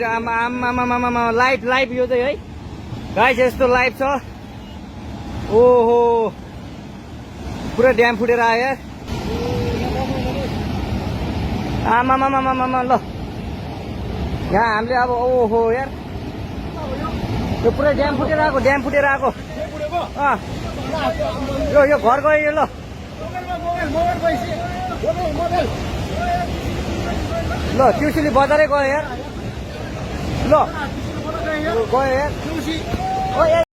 आमा आमा आमा आमा लाइभ यो चाहिँ है गाइस यस्तो लाइभ छ ओहो पुरा ड्याम फुटेर आयो यार आमा आमा आमा आमा ल यहाँ हामीले अब ओहो यार यो पुरा ड्याम फुटेर आएको यो घर गयो यो ल ल ट्युसुली बजारै गयो यार ल गयो यार